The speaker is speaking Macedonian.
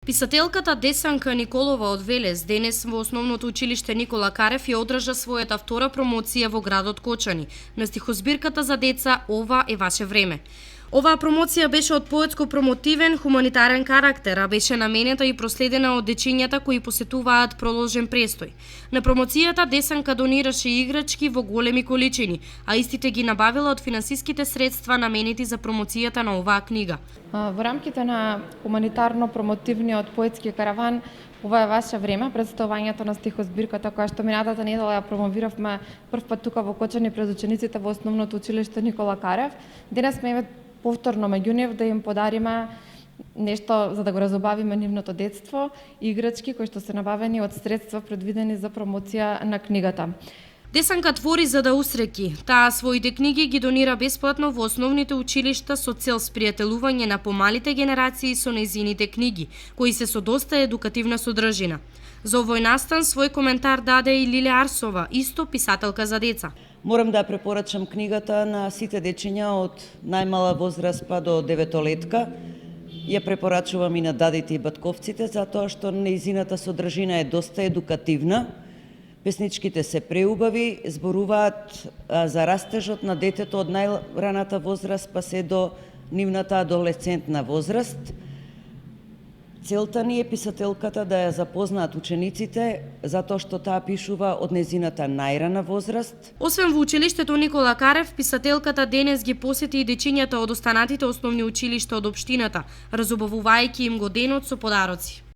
Писателката Десанка Николова од Велес денес во Основното училиште Никола Карев ја одржа својата втора промоција во градот Кочани на стихозбирката за деца "Ова е ваше време". Оваа промоција беше од поетско-промотивен, хуманитарен карактер, а беше наменета и проследена од дечињата кои посетуваат проложен престој. На промоцијата Десанка донираше играчки во големи количини, а истите ги набавила од финансиските средства наменети за промоцијата на оваа книга. Во рамките на хуманитарно-промотивниот поетски караван "Ова е ваше време", представувањето на стихозбирката која што минатата недела ја промовиравме прв пат тука во Кочани пред учениците во Основното училиште Никола Карев, денес сме повторно меѓу нив да им подариме нешто за да го разобавиме нивното детство, играчки кои што се набавени од средства предвидени за промоција на книгата. Десанка твори за да усреки. Таа своите книги ги донира бесплатно во основните училишта со цел спријателување на помалите генерации со нејзините книги, кои се со доста едукативна содржина. За овој настан свој коментар даде и Лиле Арсова, исто писателка за деца. Морам да препорачам книгата на сите дечиња од најмала возраст па до 9-летка. Ја препорачувам и на дадите и батковците, затоа што нејзината содржина е доста едукативна. Песничките се преубави, зборуваат за растежот на детето од најраната возраст па се до нивната адолесцентна возраст. Целта ни е писателката да ја запознаат учениците, затоа што таа пишува од нејзината најрана возраст. Освен во училиштето Никола Карев, писателката денес ги посети и дечињата од останатите основни училишта од општината, разубавувајќи им го денот со подароци.